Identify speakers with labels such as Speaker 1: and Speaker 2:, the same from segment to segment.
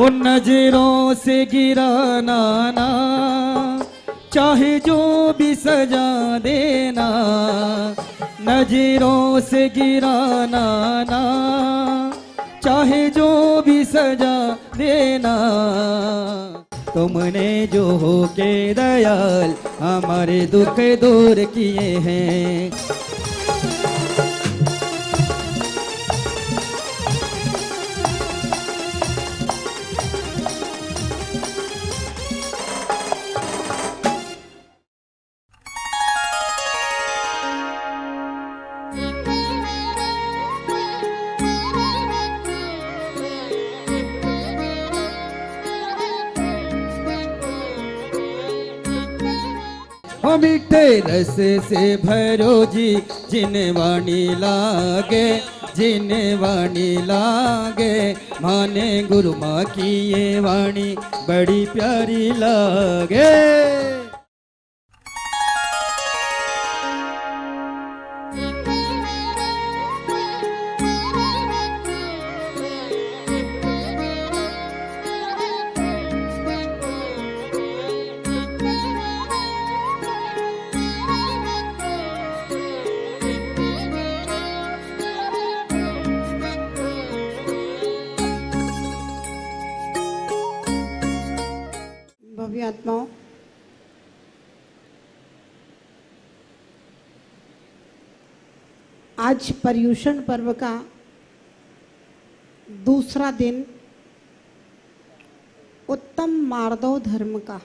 Speaker 1: उन नजरों से गिराना ना, चाहे जो भी सजा देना। नजरों से गिराना ना, चाहे जो भी सजा देना। तुमने जो हो के दयाल हमारे दुख दूर किए हैं। मीठे रस से भरो जी, जिन वाणी लागे, जिन वाणी लागे। माने गुरु माँ की ये वाणी बड़ी प्यारी लागे।
Speaker 2: भव्य आत्माओं, आज पर्युषण पर्व का दूसरा दिन, उत्तम मार्दव धर्म का।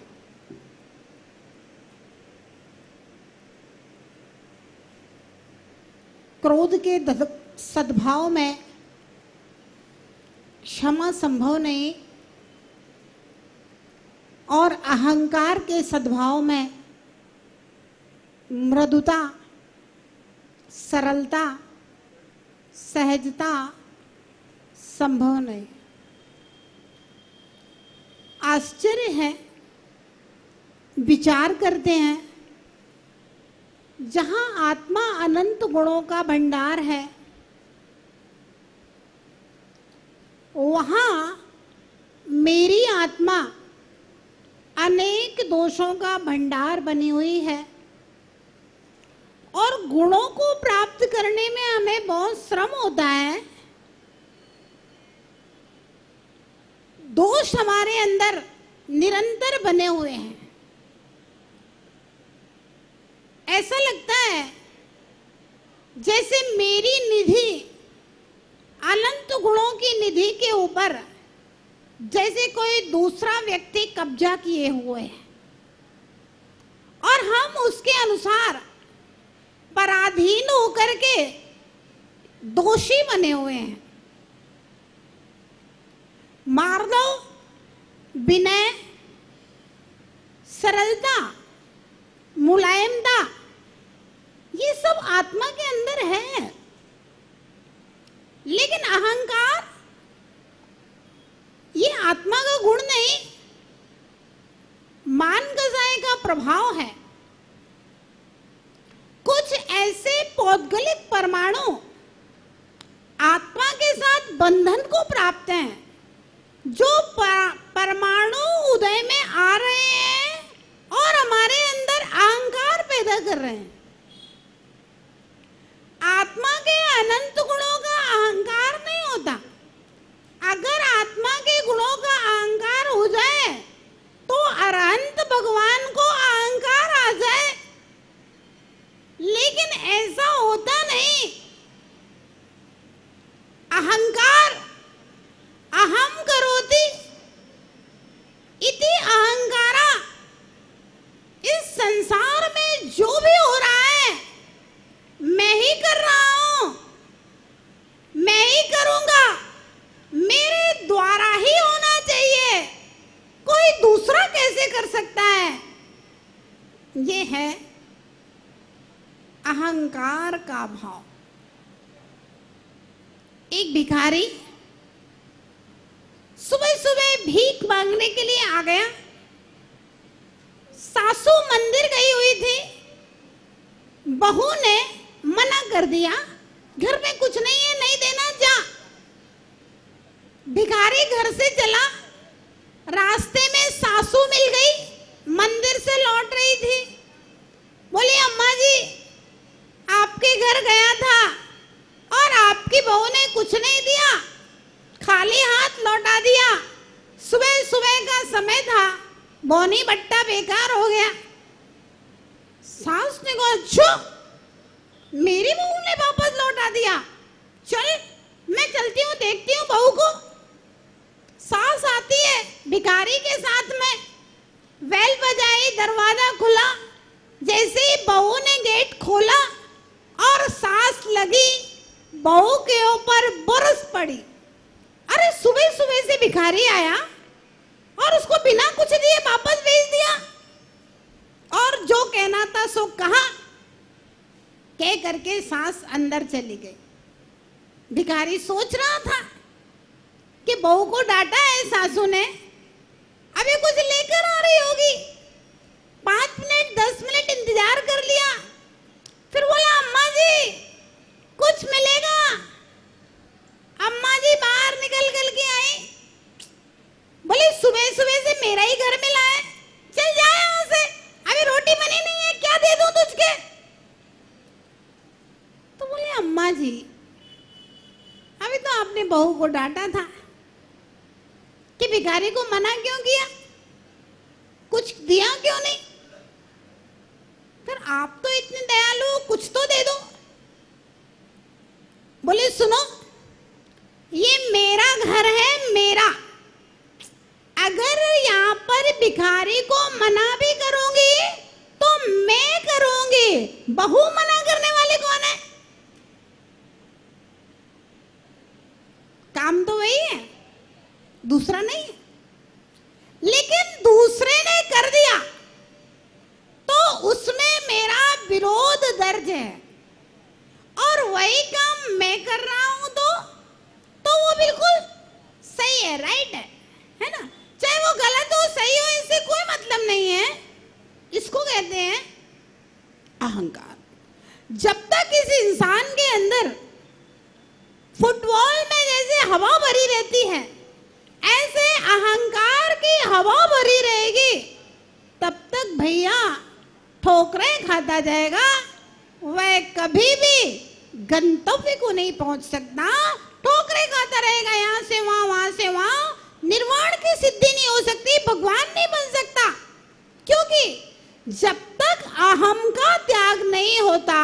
Speaker 2: क्रोध के सद्भाव में क्षमा संभव नहीं, और अहंकार के सद्भाव में मृदुता, सरलता, सहजता संभव नहीं। आश्चर्य है, विचार करते हैं, जहां आत्मा अनंत गुणों का भंडार है, वहां मेरी आत्मा अनेक दोषों का भंडार बनी हुई है, और गुणों को प्राप्त करने में हमें बहुत श्रम होता है। दोष हमारे अंदर निरंतर बने हुए हैं। ऐसा लगता है जैसे मेरी निधि, अनंत गुणों की निधि के ऊपर जैसे कोई दूसरा व्यक्ति कब्जा किए हुए है, और हम उसके अनुसार पराधीन होकर के दोषी बने हुए हैं। मार्दव, विनय, सरलता, मुलायमता, ये सब आत्मा के अंदर है, लेकिन अहंकार ये आत्मा का गुण नहीं, मान गजाए का प्रभाव है। कुछ ऐसे पौद्गलिक परमाणु आत्मा के साथ बंधन को प्राप्त हैं, जो परमाणु उदय में आ रहे हैं और हमारे अंदर अहंकार पैदा कर रहे हैं। आत्मा के अनंत गुणों का अहंकार नहीं होता। अगर आत्मा के गुणों का अहंकार हो जाए तो अरहंत भगवान को अहंकार आ जाए, लेकिन ऐसा होता नहीं। अहंकार अहम करोति इति अहंकारा। इस संसार में जो भी हो रहा है मैं ही कर रहा हूं, मैं ही करूंगा, मेरे द्वारा ही होना चाहिए, कोई दूसरा कैसे कर सकता है। ये है अहंकार का भाव। एक भिखारी सुबह सुबह भीख मांगने के लिए आ गया। सासू मंदिर गई हुई थी, बहू ने मना कर दिया, घर में कुछ नहीं है, नहीं देना, जा। भिखारी घर से चला, रास्ते में सासू मिल गई, मंदिर से लौट रही थी। बोली अम्मा जी आपके घर गया था और आपकी बहू ने कुछ नहीं दिया, खाली हाथ लौटा दिया। सुबह सुबह का समय था, बोनी बट्टा बेकार हो गया। सास ने कहा अच्छा मेरी बहू ने वापस लौटा दिया, चल मैं चलती हूँ, देखती हूँ बहू को। सास आती है भिखारी के साथ में, बेल बजाई, दरवाजा खुला। जैसे ही बहू ने गेट खोला और सास लगी, बहू के ऊपर बरस पड़ी। अरे सुबह सुबह से भिखारी आया और उसको बिना कुछ दिए वापस भेज दिया, और जो कहना था सो कहा। कह करके सास अंदर चली गई। भिखारी सोच रहा था कि बहू को डांटा है सासू ने, अभी कुछ लेकर आ रही होगी। 5 मिनट 10 मिनट इंतजार कर लिया, फिर बोला अम्मा जी कुछ मिलेगा। अम्मा जी बाहर निकल कर के आई, बोले सुबह सुबह से मेरा ही घर मिला है, चल जा यहाँ से, अभी रोटी बनी नहीं है, क्या दे दूं तुझके। तो बोले अम्मा जी अभी तो आपने बहू को डांटा था कि भिखारी को मना क्यों किया, कुछ दिया क्यों नहीं, फिर आप तो इतने दयालु हो, कुछ तो दे दो। बोले सुनो ये मेरा घर है, मेरा, अगर यहाँ पर भिखारी को मना भी करूंगी तो मैं करूंगी, बहू मना करने वाले कौन है। काम तो वही है, दूसरा नहीं है। लेकिन दूसरे ने कर दिया तो उसमें मेरा विरोध दर्ज है, और वही काम मैं कर रहा हूं तो वो बिल्कुल सही है, राइट है ना। चाहे वो गलत हो सही हो, इससे कोई मतलब नहीं है। इसको कहते हैं अहंकार। जब तक इस इंसान के अंदर फुटबॉल में जैसे हवा भरी रहती है, ऐसे अहंकार की हवा भरी रहेगी, तब तक भैया ठोकरें खाता जाएगा, वह कभी भी गंतव्य को नहीं पहुंच सकता। ठोकरें खाता रहेगा, यहाँ से वहां से वहां, निर्वाण की सिद्धि नहीं हो सकती, भगवान नहीं बन सकता। क्योंकि जब तक अहम का त्याग नहीं होता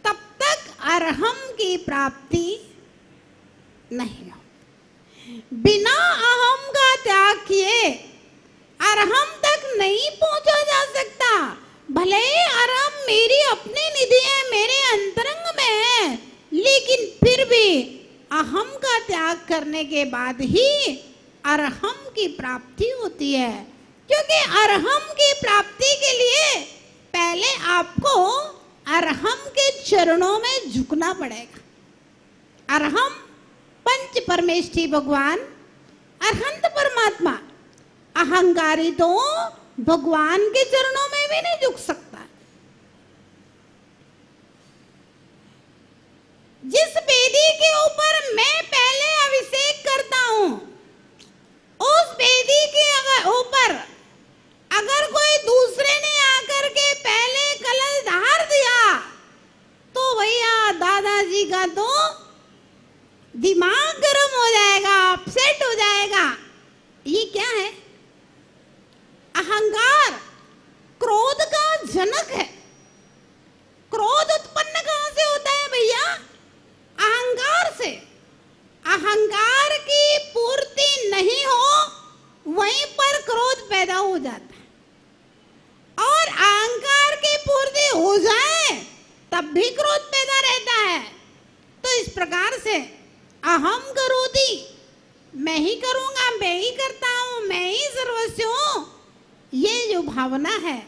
Speaker 2: तब तक अरहम की प्राप्ति नहीं हो। बिना अहम का त्याग किए अरहम तक नहीं पहुंचा जा सकता। भले ही अरहम मेरी अपनी निधि है, मेरे अंतरंग में है, लेकिन फिर भी अहम का त्याग करने के बाद ही अरहम की प्राप्ति होती है। क्योंकि अरहम की प्राप्ति के लिए पहले आपको अरहम के चरणों में झुकना पड़ेगा। अरहम पंच परमेष्ठी भगवान, अरहंत परमात्मा। अहंकारी तो भगवान के चरणों में भी नहीं झुक सकता। जिस वेदी के ऊपर मैं पहले अभिषेक करता हूं, उस वेदी के ऊपर अगर कोई दूसरे ने आकर के पहले कलश धार दिया तो भैया दादाजी का तो दिमाग गर्म हो जाएगा, अपसेट हो जाएगा। ये क्या है? अहंकार क्रोध का जनक है। क्रोध उत्पन्न कहां से होता है भैया? अहंकार से। अहंकार की पूर्ति नहीं हो वहीं पर क्रोध पैदा हो जाता है, और अहंकार की पूर्ति हो जाए तब भी क्रोध पैदा रहता है। तो इस प्रकार से अहम करोति, मैं ही करूंगा, मैं ही करता हूं, मैं ही सर्वस्व हूं, ये जो भावना है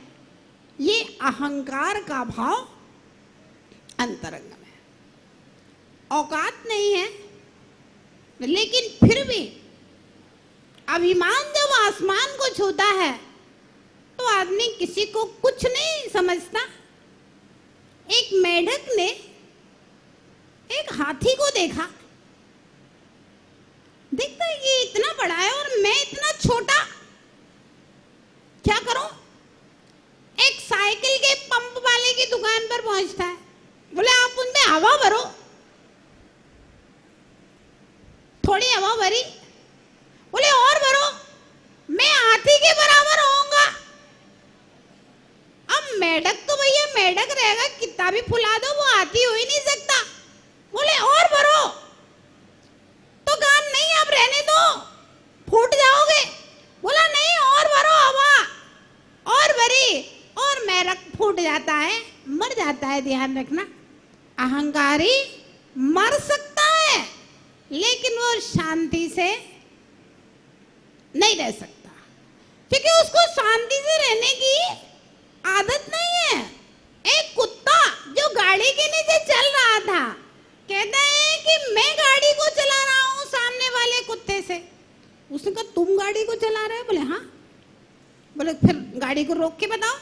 Speaker 2: ये अहंकार का भाव अंतरंग में है। औकात नहीं है, लेकिन फिर भी अभिमान जब आसमान को छूता है तो आदमी किसी को कुछ नहीं समझता। एक मेढक ने एक हाथी को देखा। देखता है ये इतना बड़ा है और मैं इतना छोटा, क्या करूं? एक साइकिल के पंप वाले की दुकान पर पहुंचता है, बोले आप उनमें हवा भरो। थोड़ी हवा भरी, बोले और भरो, मैं हाथी के बराबर होऊंगा। अब मेढक तो भैया मेढक रहेगा, कितना भी फुला दो वो हाथी हो ही नहीं सकता। बोले और भरो, तो कहा नहीं आप रहने दो, फूट जाओगे। बोला नहीं और भरो हवा, और भरी, और मेढक फूट जाता है, मर जाता है। ध्यान रखना, अहंकारी मर सकता है लेकिन वो शांति से नहीं रह सकता, क्योंकि उसको शांति से रहने की आदत नहीं है। एक कुत्ता जो गाड़ी के नीचे चल रहा था, कहता है कि मैं गाड़ी को चला रहा हूं सामने वाले कुत्ते से। उसने कहा तुम गाड़ी को चला रहे हो? बोले हाँ। बोले फिर गाड़ी को रोक के बताओ।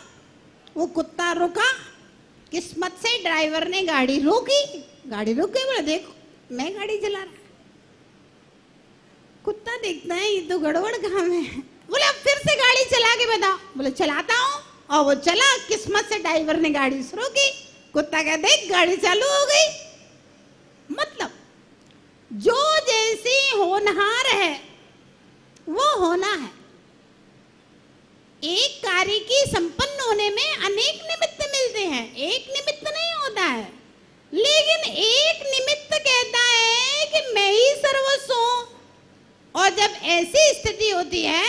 Speaker 2: वो कुत्ता रुका, किस्मत से ड्राइवर ने गाड़ी रोकी, गाड़ी रुक गई। बोले देखो मैं गाड़ी चला रहा। कुत्ता देखता है ये तो गड़बड़ काम है। बोले अब फिर से गाड़ी चला के बताओ। बोले चलाता हूँ, और वो चला, किस्मत से ड्राइवर ने गाड़ी शुरू की। कुत्ता कहा देख गाड़ी चालू हो गई। मतलब जो जैसी होनहार है वो होना है। एक कार्य की संपन्न होने में अनेक निमित्त मिलते हैं, एक निमित्त नहीं होता है, लेकिन एक निमित्त कहता है कि मैं ही सर्वस्व हूं। और जब ऐसी स्थिति होती है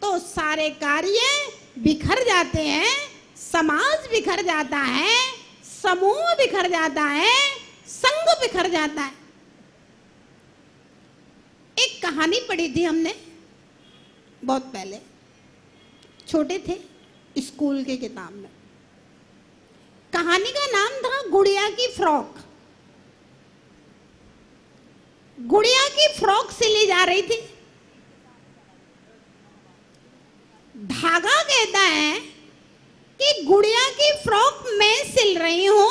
Speaker 2: तो सारे कार्य बिखर जाते हैं, समाज बिखर जाता है, समूह बिखर जाता है, संघ बिखर जाता है। एक कहानी पढ़ी थी हमने बहुत पहले, छोटे थे, स्कूल के किताब में। कहानी का नाम था गुड़िया की फ्रॉक। गुड़िया की फ्रॉक सिली जा रही थी। धागा कहता है कि गुड़िया की फ्रॉक मैं सिल रही हूं,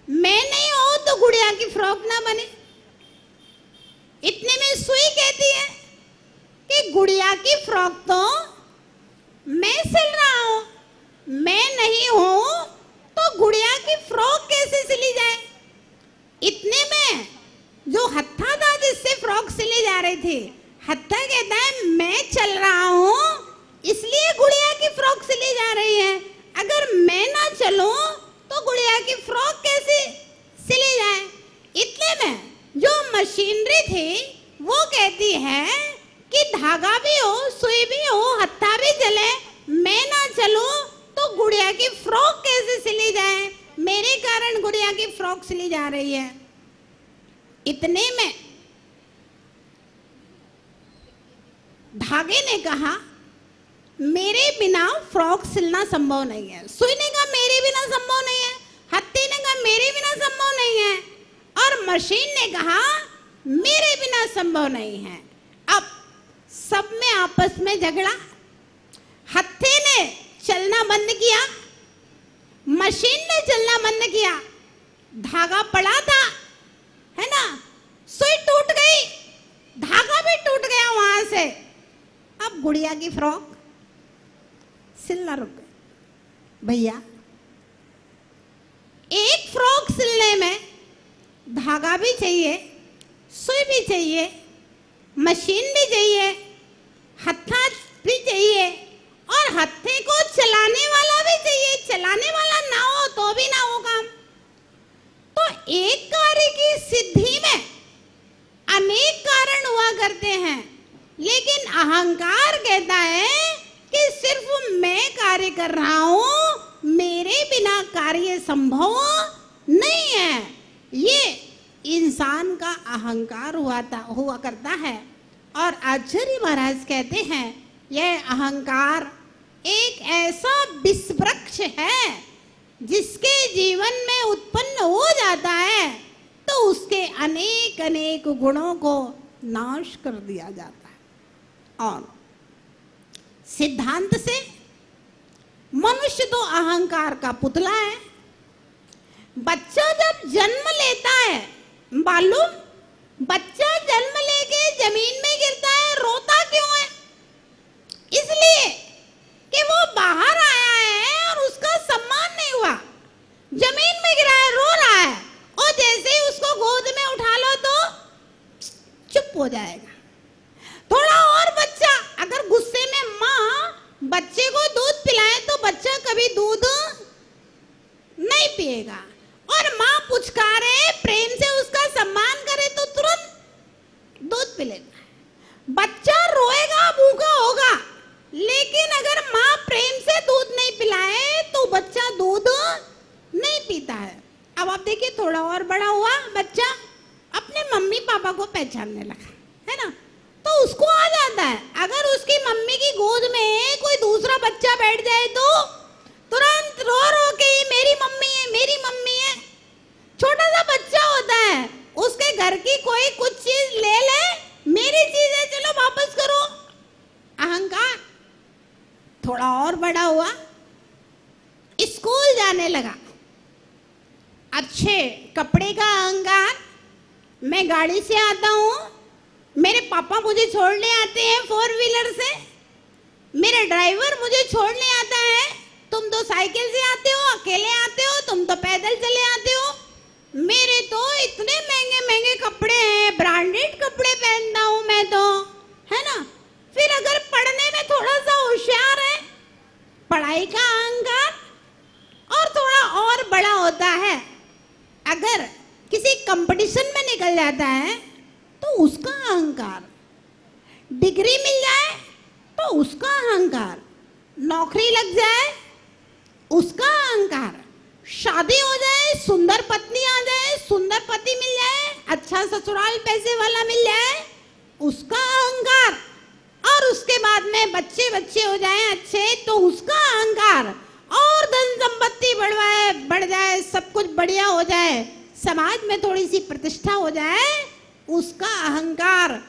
Speaker 2: मैं नहीं हूं तो गुड़िया की फ्रॉक ना बने। इतने में सुई कहती है कि गुड़िया की फ्रॉक तो मैं सिल रहा हूं, मैं नहीं हूं तो गुड़िया की फ्रॉक कैसे सिली जाए। इतने में जो हत्था था जिससे फ्रॉक सिली जा रही थी, हत्था कहता है मैं चल रहा हूं इसलिए गुड़िया की फ्रॉक सिली जा रही है, अगर मैं ना चलूं तो गुड़िया की फ्रॉक कैसे सिली जाए। इतने में जो मशीनरी थी वो कहती है कि धागा भी हो, सुई भी हो, हत्था भी चले, मैं ना चलूं तो गुड़िया की फ्रॉक कैसे सिली जाए, मेरे कारण गुड़िया की फ्रॉक सिली जा रही है। इतने में धागे ने कहा मेरे बिना फ्रॉक सिलना संभव नहीं है। सुई ने कहा मेरे बिना संभव नहीं है, हत्थे ने कहा मेरे बिना संभव नहीं है, और मशीन ने कहा मेरे बिना संभव नहीं है। अब सब में आपस में झगड़ा। हत्थे ने चलना बंद किया, मशीन ने चलना बंद किया। धागा पड़ा था, है ना, सुई टूट गई, धागा भी टूट गया वहां से। अब गुड़िया की फ्रॉक सिलना रुक गई। भैया एक फ्रॉक सिलने में धागा भी चाहिए, सुई भी चाहिए, मशीन भी चाहिए, हत्था भी चाहिए, और हत्थे को चलाने वाला भी चाहिए। चलाने वाला ना हो तो भी ना हो काम। तो एक कार्य की सिद्धि में अनेक कारण हुआ करते हैं, लेकिन अहंकार कहता है कि सिर्फ मैं कार्य कर रहा हूं, मेरे बिना कार्य संभव नहीं है। ये इंसान का अहंकार हुआ करता है। और आचार्य महाराज कहते हैं यह अहंकार एक ऐसा विषवृक्ष है जिसके जीवन में उत्पन्न हो जाता है तो उसके अनेक अनेक गुणों को नाश कर दिया जाता है। और सिद्धांत से मनुष्य तो अहंकार का पुतला है। बच्चा जब जन्म लेता है, मालूम बच्चा जन्म लेके जमीन में गिरता है, रोता क्यों है? इसलिए कि वो बाहर आया है और उसका सम्मान नहीं हुआ, जमीन में गिरा है, रो रहा है, और जैसे ही उसको गोद में उठा लो तो चुप हो जाएगा। थोड़ा और बच्चा अगर गुस्से में माँ बच्चे को दूध पिलाए तो बच्चा कभी दूध नहीं पिएगा, और माँ पुचकारे प्रेम से उसका सम्मान करे तो तुरंत दूध पी लेगा। बच्चा रोएगा, भूखा होगा, लेकिन अगर माँ प्रेम से दूध नहीं पिलाए तो बच्चा दूध नहीं पीता है। अब आप देखिए, थोड़ा और बड़ा हुआ बच्चा, अपने मम्मी पापा को पहचानने लगा, है ना, तो उसको आ जाता है अगर उसकी मम्मी की गोद में कोई दूसरा बच्चा बैठ जाए तो तुरंत रो रो के ये मेरी मम्मी है, मेरी मम्मी है। छोटा सा बच्चा होता है, उसके घर की कोई कुछ चीज ले ले, मेरी चीज है, चलो वापस करो, अहंकार। थोड़ा और बड़ा हुआ, स्कूल जाने लगा, अच्छे कपड़े का अहंकार, मैं गाड़ी से आता हूँ, मेरे पापा मुझे छोड़ने आते हैं 4 व्हीलर से, मेरा ड्राइवर मुझे छोड़ने आता है, तुम तो साइकिल से आते हो, अकेले आते हो, तुम तो पैदल चले आते हो, मेरे तो इतने महंगे महंगे कपड़े हैं, ब्रांडेड कपड़े पहनता हूँ मैं तो, है ना। फिर अगर पढ़ने में थोड़ा सा होशियार है, पढ़ाई का अहंकार। और थोड़ा और बड़ा होता है, अगर किसी कंपटीशन में निकल जाता है तो उसका अहंकार, डिग्री मिल जाए तो उसका अहंकार, नौकरी लग जाए उसका अहंकार, शादी हो जाए, सुंदर पत्नी आ जाए, सुंदर पति मिल जाए, अच्छा ससुराल पैसे वाला मिल जाए, उसका अहंकार, और उसके बाद में बच्चे बच्चे हो जाए अच्छे तो उसका अहंकार, और धन संपत्ति बढ़ जाए, सब कुछ बढ़िया हो जाए, समाज में थोड़ी सी प्रतिष्ठा हो जाए, उसका अहंकार।